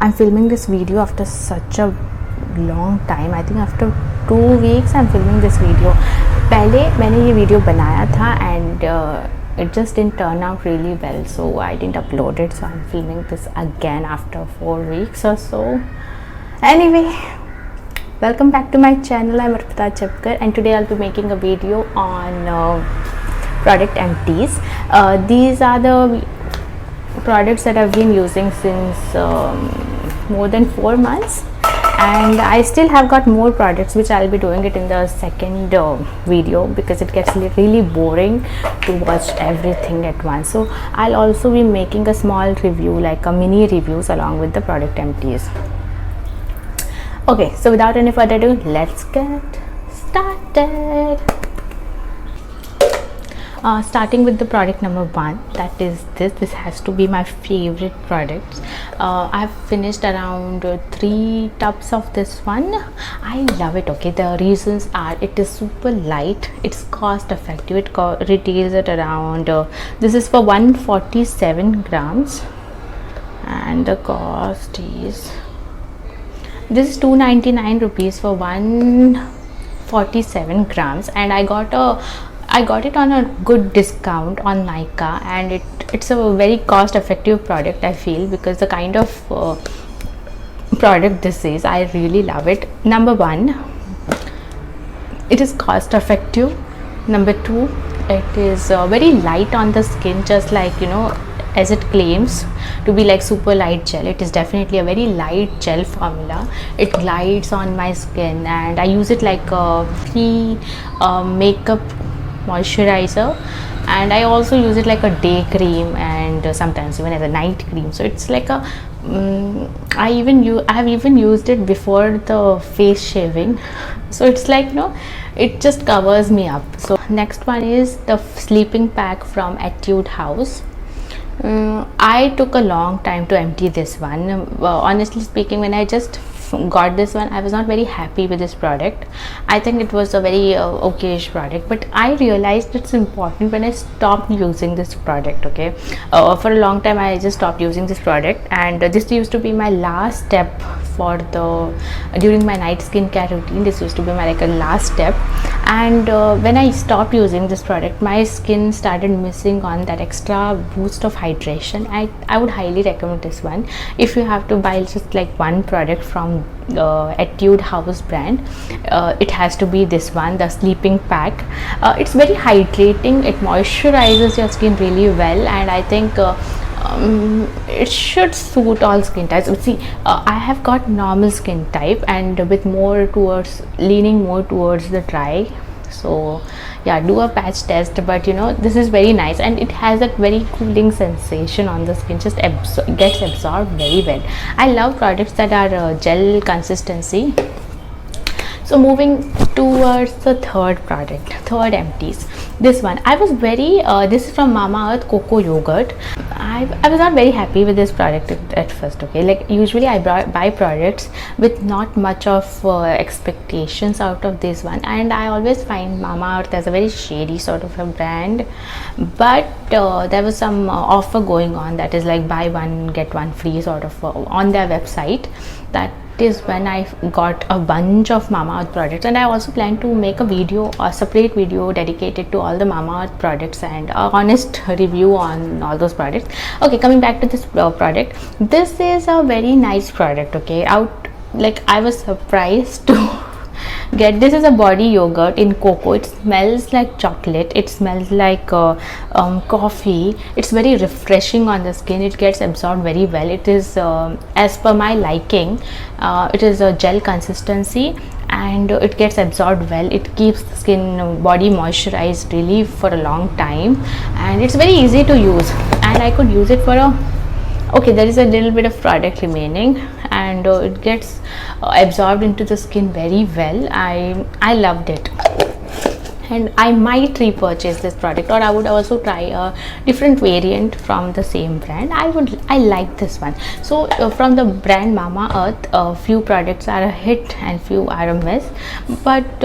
I'm filming this video after such a long time. I think after 2 weeks I'm filming this video. पहले मैंने ये video बनाया था and it just didn't turn out really well, so I didn't upload it. So I'm filming this again after 4 weeks or so. Anyway, welcome back to my channel. I'm Arpita Chapkar and today I'll be making a video on product empties. These are the products that I've been using since more than 4 months, and I still have got more products which I'll be doing it in the second video because it gets really boring to watch everything at once. So I'll also be making a small review, like a mini reviews along with the product empties. Okay, so without any further ado, let's get started. Starting with the product number 1, that is this has to be my favorite product. I've finished around 3 tubs of this one. I love it. Okay, the reasons are it is super light, it's cost effective, it retails at around this is for 147 grams and the cost is this is 299 rupees for 147 grams, and I got it on a good discount on Nykaa, and it's a very cost effective product, I feel, because the kind of product this is, I really love it. Number 1, it is cost effective. Number 2, it is very light on the skin, just like, you know, as it claims to be like super light gel. It is definitely a very light gel formula. It glides on my skin and I use it like a makeup moisturizer, and I also use it like a day cream and sometimes even as a night cream. So it's like a I have even used it before the face shaving, so it's like, no, it just covers me up. So next one is the sleeping pack from Etude House. I took a long time to empty this one. Honestly speaking, when I just got this one, I was not very happy with this product. I think it was a very okayish product, but I realized it's important when I stopped using this product. Okay, for a long time I just stopped using this product, and this used to be my last step for during my night skincare routine. This used to be my like a last step, and when I stopped using this product, my skin started missing on that extra boost of hydration. I would highly recommend this one. If you have to buy just like one product from Etude House brand, it has to be this one, the sleeping pack. It's very hydrating, it moisturizes your skin really well, and I think it should suit all skin types. See, I have got normal skin type and with leaning more towards the dry. So yeah, do a patch test, but you know, this is very nice and it has that very cooling sensation on the skin, just gets absorbed very well. I love products that are gel consistency. So moving towards the third product, empties. This one, I was very this is from Mamaearth Cocoa Yogurt. I was not very happy with this product at first. Okay, like usually I buy products with not much of expectations out of this one, and I always find Mamaearth as a very shady sort of a brand, but there was some offer going on, that is like buy one get one free sort of on their website. That is when I got a bunch of Mamaearth products, and I also plan to make a separate video dedicated to all the Mamaearth products and a honest review on all those products. Okay, coming back to this product, this is a very nice product. Okay, I was surprised to get this. Is a body yogurt in cocoa. It smells like chocolate, it smells like coffee. It's very refreshing on the skin, it gets absorbed very well. It is as per my liking, it is a gel consistency and it gets absorbed well. It keeps the body moisturized really for a long time, and it's very easy to use, and I could use it for okay, there is a little bit of product remaining, and it gets absorbed into the skin very well. I loved it. and I might repurchase this product, or I would also try a different variant from the same brand. I like this one. So from the brand Mama Earth, a few products are a hit and few are a miss, but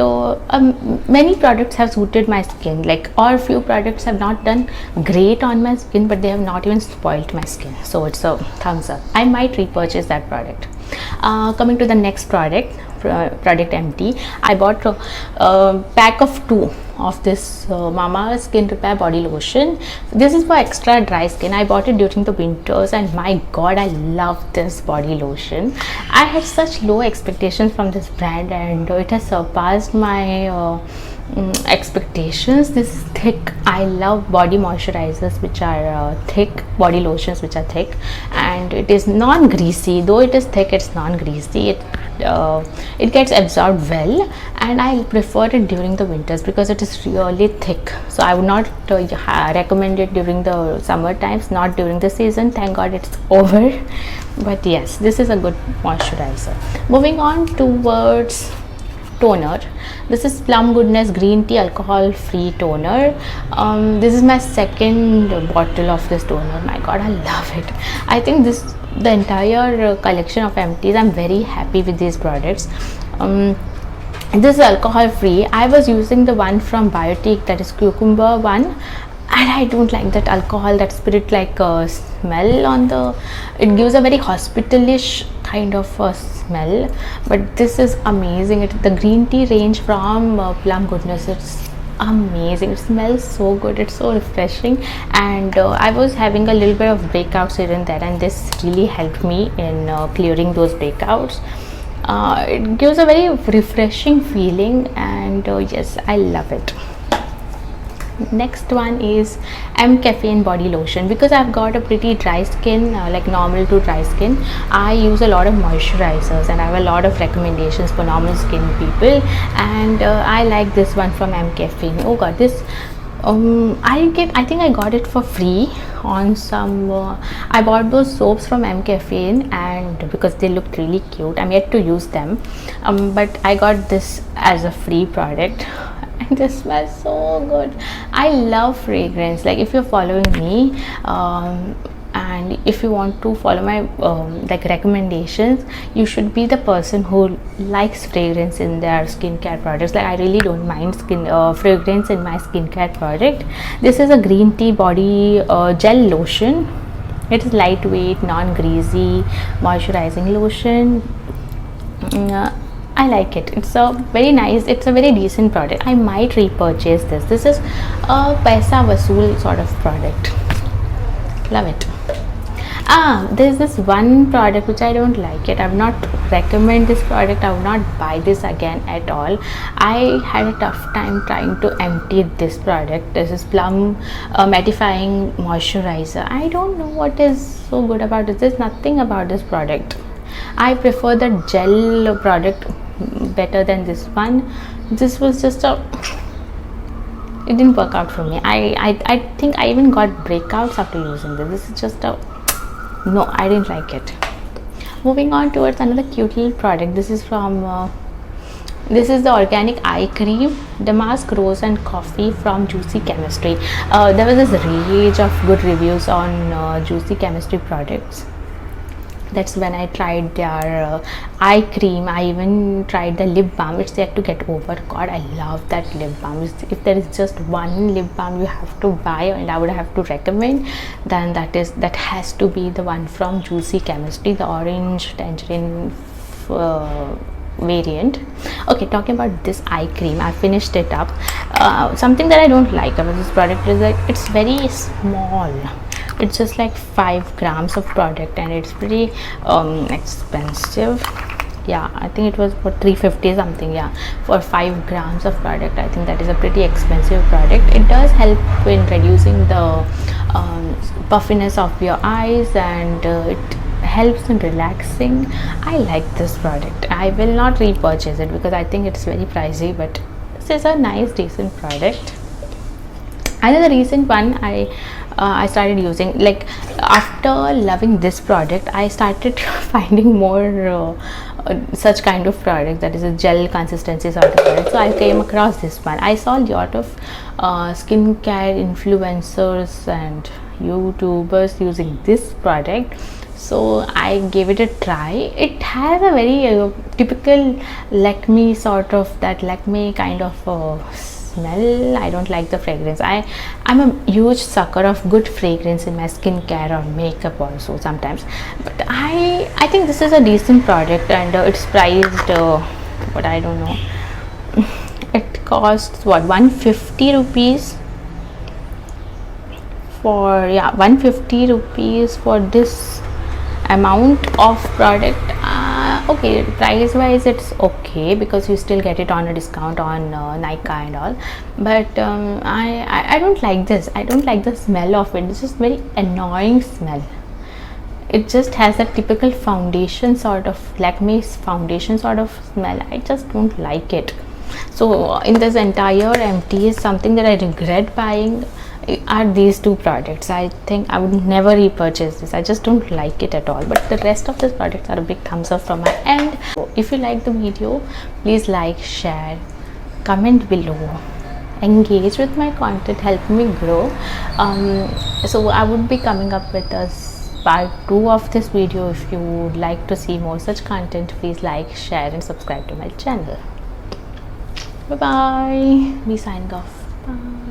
many products have suited my skin, like, or few products have not done great on my skin, but they have not even spoiled my skin, so it's a thumbs up. I might repurchase that product. Coming to the next product, product empty. I bought a pack of 2 of this Mama Skin Repair body lotion. This is for extra dry skin. I bought it during the winters, and my god, I love this body lotion. I had such low expectations from this brand, and it has surpassed my expectations. This is thick. I love body moisturizers which are thick, body lotions which are thick, and it is non-greasy. Though it is thick, it's non-greasy. It gets absorbed well, and I prefer it during the winters because it is really thick. So I would not recommend it during the summer times, not during the season. Thank god it's over. But yes, this is a good moisturizer. Moving on towards toner. This is Plum Goodness green tea alcohol free toner. This is my second bottle of this toner. My god, I love it. I think the entire collection of empties, I'm very happy with these products. This is alcohol free. I was using the one from Biotique, that is cucumber one, and I don't like that alcohol, that spirit like smell on the, it gives a very hospitalish kind of smell. But this is amazing. The green tea range from Plum Goodness, it's amazing. It smells so good, it's so refreshing, and I was having a little bit of breakouts here and there, and this really helped me in clearing those breakouts. It gives a very refreshing feeling, and yes, I love it. Next one is M Caffeine body lotion. Because I've got a pretty dry skin, like normal to dry skin, I use a lot of moisturizers, and I have a lot of recommendations for normal skin people, and I like this one from M Caffeine. Oh god, this I think I got it for free on some I bought those soaps from M Caffeine, and because they looked really cute, I'm yet to use them, but I got this as a free product. And this smells so good. I love fragrance. Like, if you're following me and if you want to follow my like recommendations, you should be the person who likes fragrance in their skincare products. Like, I really don't mind fragrance in my skincare product. This is a green tea body gel lotion. It is lightweight, non-greasy moisturizing lotion. I like it. It's a very nice, it's a very decent product. I might repurchase this. This is a paisa vasool sort of product. Love it. There's this one product which I don't like it. I would not recommend this product. I would not buy this again at all. I had a tough time trying to empty this product. This is Plum mattifying moisturizer. I don't know what is so good about it. There's nothing about this product. I prefer the gel product better than this one. This was just it didn't work out for me. I think I even got breakouts after using this. This is just no, I didn't like it. Moving on towards another cute little product. This is from this is the organic eye cream, Damask Rose and Coffee from Juicy Chemistry. There was this rage of good reviews on Juicy Chemistry products. That's when I tried their eye cream. I even tried the lip balm which they had to get over. God, I love that lip balm. If there is just one lip balm you have to buy and I would have to recommend, then that has to be the one from Juicy Chemistry, the orange tangerine variant. Okay, talking about this eye cream, I finished it up. Something that I don't like about this product is that it's very small. It's just like 5 grams of product, and it's pretty expensive. Yeah, I think it was for 350 something. Yeah, for 5 grams of product, I think that is a pretty expensive product. It does help in reducing the puffiness of your eyes, and it helps in relaxing. I like this product. I will not repurchase it because I think it's very pricey, but this is a nice decent product. Another recent one I started using, like after loving this product, I started finding more such kind of product, that is a gel consistency sort of product. So I came across this one. I saw a lot of skincare influencers and YouTubers using this product, so I gave it a try. It has a very typical Lakme sort of, that Lakme kind of smell. I don't like the fragrance. I'm a huge sucker of good fragrance in my skincare or makeup also sometimes, but I think this is a decent product, and it's priced but I don't know, it costs what, 150 rupees for, yeah, 150 rupees for this amount of product. Okay, price wise it's okay, because you still get it on a discount on Nykaa and all, but I don't like this. I don't like the smell of it. It's just very annoying smell. It just has that typical foundation sort of, Lakme's foundation sort of smell. I just don't like it. So in this entire empty, is something that I regret buying are these two products. I think I would never repurchase this. I just don't like it at all, but the rest of these products are a big thumbs up from my end. If you like the video, please like, share, comment below, engage with my content, help me grow. So I would be coming up with a part 2 of this video. If you would like to see more such content, please like, share and subscribe to my channel. Bye bye. We signing off. Bye.